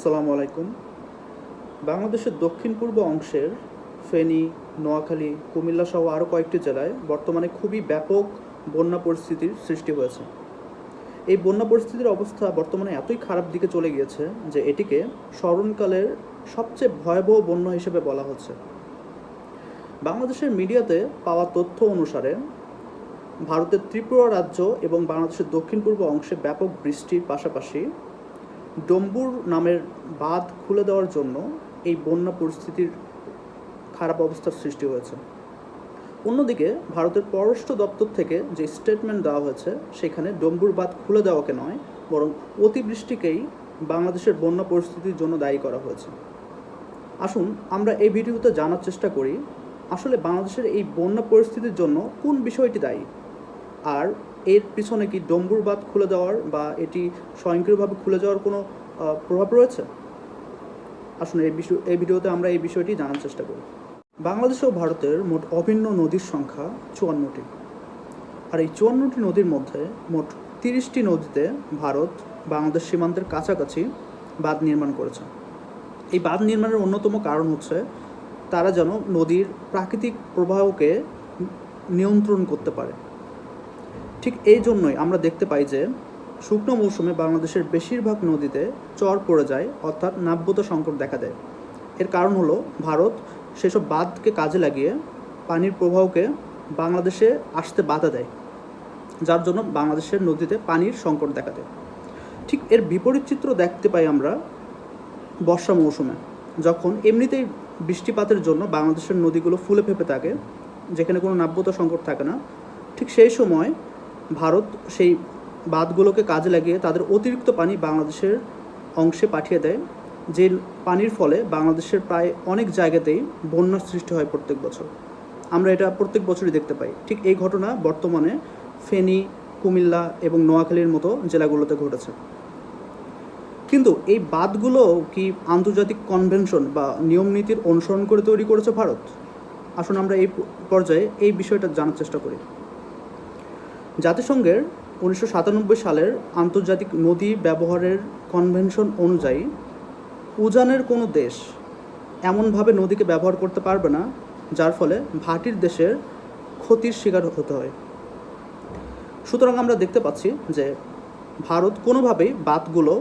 আসসালামু আলাইকুম। বাংলাদেশের দক্ষিণ পূর্ব অংশের ফেনী, নোয়াখালী, কুমিল্লা সহ আরও কয়েকটি জেলায় বর্তমানে খুবই ব্যাপক বন্যা পরিস্থিতির সৃষ্টি হয়েছে। এই বন্যা পরিস্থিতির অবস্থা বর্তমানে এতই খারাপ দিকে চলে গিয়েছে যে এটিকে স্মরণকালের সবচেয়ে ভয়াবহ বন্যা হিসেবে বলা হচ্ছে। বাংলাদেশের মিডিয়াতে পাওয়া তথ্য অনুসারে ভারতের ত্রিপুরা রাজ্য এবং বাংলাদেশের দক্ষিণ পূর্ব অংশে ব্যাপক বৃষ্টির পাশাপাশি ডম্বুর নামের বাঁধ খুলে দেওয়ার জন্য এই বন্যা পরিস্থিতির খারাপ অবস্থার সৃষ্টি হয়েছে। অন্যদিকে ভারতের পররাষ্ট্র দপ্তর থেকে যে স্টেটমেন্ট দেওয়া হয়েছে সেখানে ডম্বুর বাঁধ খুলে দেওয়াকে নয়, বরং অতিবৃষ্টিকেই বাংলাদেশের বন্যা পরিস্থিতির জন্য দায়ী করা হয়েছে। আসুন আমরা এই ভিডিওতে জানার চেষ্টা করি আসলে বাংলাদেশের এই বন্যা পরিস্থিতির জন্য কোন বিষয়টি দায়ী, আর এর পিছনে কি ডম্বুর বাঁধ খুলে দেওয়ার বা এটি স্বয়ংক্রিয়ভাবে খুলে যাওয়ার কোনো প্রভাব রয়েছে। আসুন এই ভিডিওতে আমরা এই বিষয়টি জানার চেষ্টা করি। বাংলাদেশ ও ভারতের মোট অভিন্ন নদীর সংখ্যা 54টি, আর এই 54টি নদীর মধ্যে মোট 30টি নদীতে ভারত বাংলাদেশ সীমান্তের কাছাকাছি বাঁধ নির্মাণ করেছে। এই বাঁধ নির্মাণের অন্যতম কারণ হচ্ছে তারা যেন নদীর প্রাকৃতিক প্রবাহকে নিয়ন্ত্রণ করতে পারে। ঠিক এই জন্যই আমরা দেখতে পাই যে শুকনো মৌসুমে বাংলাদেশের বেশিরভাগ নদীতে চর পড়ে যায়, অর্থাৎ নাব্যতা সংকট দেখা দেয়। এর কারণ হলো ভারত সেসব বাঁধকে কাজে লাগিয়ে পানির প্রবাহকে বাংলাদেশে আসতে বাধা দেয়, যার জন্য বাংলাদেশের নদীতে পানির সংকট দেখা দেয়। ঠিক এর বিপরীত চিত্র দেখতে পাই আমরা বর্ষা মৌসুমে, যখন এমনিতেই বৃষ্টিপাতের জন্য বাংলাদেশের নদীগুলো ফুলে ফেঁপে থাকে, যেখানে কোনো নাব্যতা সংকট থাকে না। ঠিক সেই সময় ভারত সেই বাঁধগুলোকে কাজে লাগিয়ে তাদের অতিরিক্ত পানি বাংলাদেশের অংশে পাঠিয়ে দেয়, যে পানির ফলে বাংলাদেশের প্রায় অনেক জায়গাতেই বন্যার সৃষ্টি হয় প্রত্যেক বছর। আমরা এটা প্রত্যেক বছরই দেখতে পাই। ঠিক এই ঘটনা বর্তমানে ফেনী, কুমিল্লা এবং নোয়াখালীর মতো জেলাগুলোতে ঘটেছে। কিন্তু এই বাঁধগুলো কি আন্তর্জাতিক কনভেনশন বা নিয়ম নীতির অনুসরণ করে তৈরি করেছে ভারত? আসুন আমরা এই পর্যায়ে এই বিষয়টা জানার চেষ্টা করি। জাতিসংঘের 1997 সালের আন্তর্জাতিক নদী ব্যবহারের কনভেনশন অনুযায়ী উজানের কোনো দেশ এমনভাবে নদীকে ব্যবহার করতে পারবে না যার ফলে ভাটির দেশের ক্ষতির শিকার হতে হয়। সুতরাং আমরা দেখতে পাচ্ছি যে ভারত কোনোভাবেই বাঁধগুলো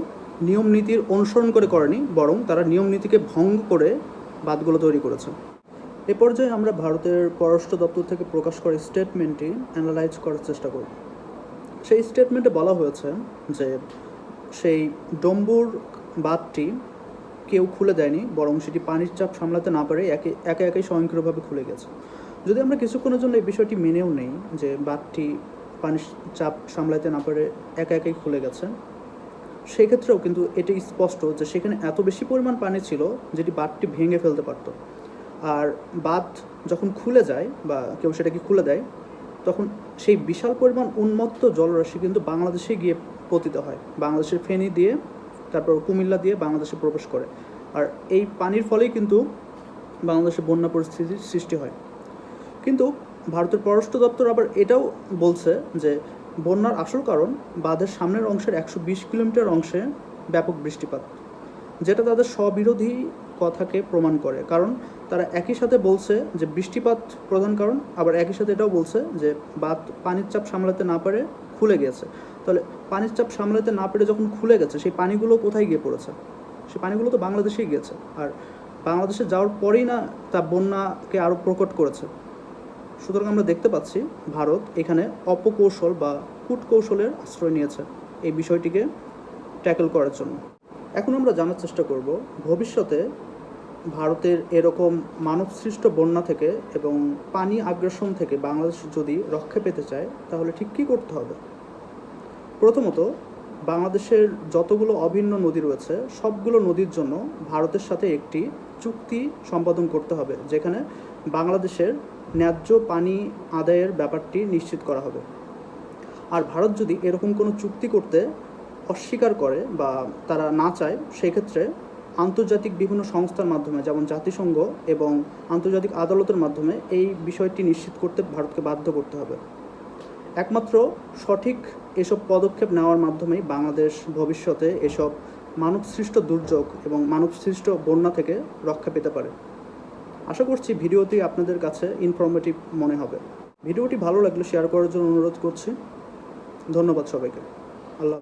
নিয়ম নীতির অনুসরণ করে করেনি, বরং তারা নিয়ম নীতিকে ভঙ্গ করে বাঁধগুলো তৈরি করেছে। এ পর্যায়ে আমরা ভারতের পররাষ্ট্র দপ্তর থেকে প্রকাশ করা স্টেটমেন্টটি অ্যানালাইজ করার চেষ্টা করব। সেই স্টেটমেন্টে বলা হয়েছে যে সেই ডম্বুর বাঁধটি কেউ খুলে দেয়নি, বরং সেটি পানির চাপ সামলাতে না পারে একে একে স্বয়ংক্রিয়ভাবে খুলে গেছে। যদি আমরা কিছুক্ষণের জন্য এই বিষয়টি মেনেও নেই যে বাঁধটি পানির চাপ সামলাতে না পারে একে একেই খুলে গেছে, সেক্ষেত্রেও কিন্তু এটি স্পষ্ট যে সেখানে এত বেশি পরিমাণ পানি ছিল যেটি বাঁধটি ভেঙে ফেলতে পারত। আর বাঁধ যখন খুলে যায় বা কেউ সেটাকে খুলে দেয়, তখন সেই বিশাল পরিমাণ উন্মত্ত জলরাশি কিন্তু বাংলাদেশে গিয়ে পতিত হয়, বাংলাদেশের ফেনী দিয়ে, তারপর কুমিল্লা দিয়ে বাংলাদেশে প্রবেশ করে। আর এই পানির ফলেই কিন্তু বাংলাদেশে বন্যা পরিস্থিতির সৃষ্টি হয়। কিন্তু ভারতের পররাষ্ট্র দপ্তর আবার এটাও বলছে যে বন্যার আসল কারণ বাঁধের সামনের অংশের 120 কিলোমিটার অংশে ব্যাপক বৃষ্টিপাত, যেটা তাদের স্ববিরোধী কথাকে প্রমাণ করে। কারণ তারা একই সাথে বলছে যে বৃষ্টিপাত প্রধান কারণ, আবার একই সাথে এটাও বলছে যে বাঁধ পানির চাপ সামলাতে না পারে খুলে গেছে। তাহলে পানির চাপ সামলাতে না পেরে যখন খুলে গেছে, সেই পানিগুলো কোথায় গিয়ে পড়েছে? সেই পানিগুলো তো বাংলাদেশেই গিয়েছে, আর বাংলাদেশে যাওয়ার পরেই না তা বন্যাকে আরও প্রকট করেছে। সুতরাং আমরা দেখতে পাচ্ছি ভারত এখানে অপকৌশল বা কূটকৌশলের আশ্রয় নিয়েছে এই বিষয়টিকে ট্যাকেল করার জন্য। এখন আমরা জানার চেষ্টা করব ভবিষ্যতে ভারতের এরকম মানবসৃষ্ট বন্যা থেকে এবং পানি আগ্রাসন থেকে বাংলাদেশ যদি রক্ষা পেতে চায় তাহলে ঠিক কী করতে হবে। প্রথমত, বাংলাদেশের যতগুলো অভিন্ন নদী রয়েছে সবগুলো নদীর জন্য ভারতের সাথে একটি চুক্তি সম্পাদন করতে হবে, যেখানে বাংলাদেশের ন্যায্য পানি আদায়ের ব্যাপারটি নিশ্চিত করা হবে। আর ভারত যদি এরকম কোনো চুক্তি করতে অস্বীকার করে বা তারা না চায়, সেক্ষেত্রে আন্তর্জাতিক বিভিন্ন সংস্থার মাধ্যমে, যেমন জাতিসংঘ এবং আন্তর্জাতিক আদালতের মাধ্যমে এই বিষয়টি নিশ্চিত করতে ভারতকে বাধ্য করতে হবে। একমাত্র সঠিক এসব পদক্ষেপ নেওয়ার মাধ্যমেই বাংলাদেশ ভবিষ্যতে এসব মানবসৃষ্ট দুর্যোগ এবং মানবসৃষ্ট বন্যা থেকে রক্ষা পেতে পারে। আশা করছি ভিডিওটি আপনাদের কাছে ইনফরমেটিভ মনে হবে। ভিডিওটি ভালো লাগলে শেয়ার করার জন্য অনুরোধ করছি। ধন্যবাদ সবাইকে। আল্লাহ।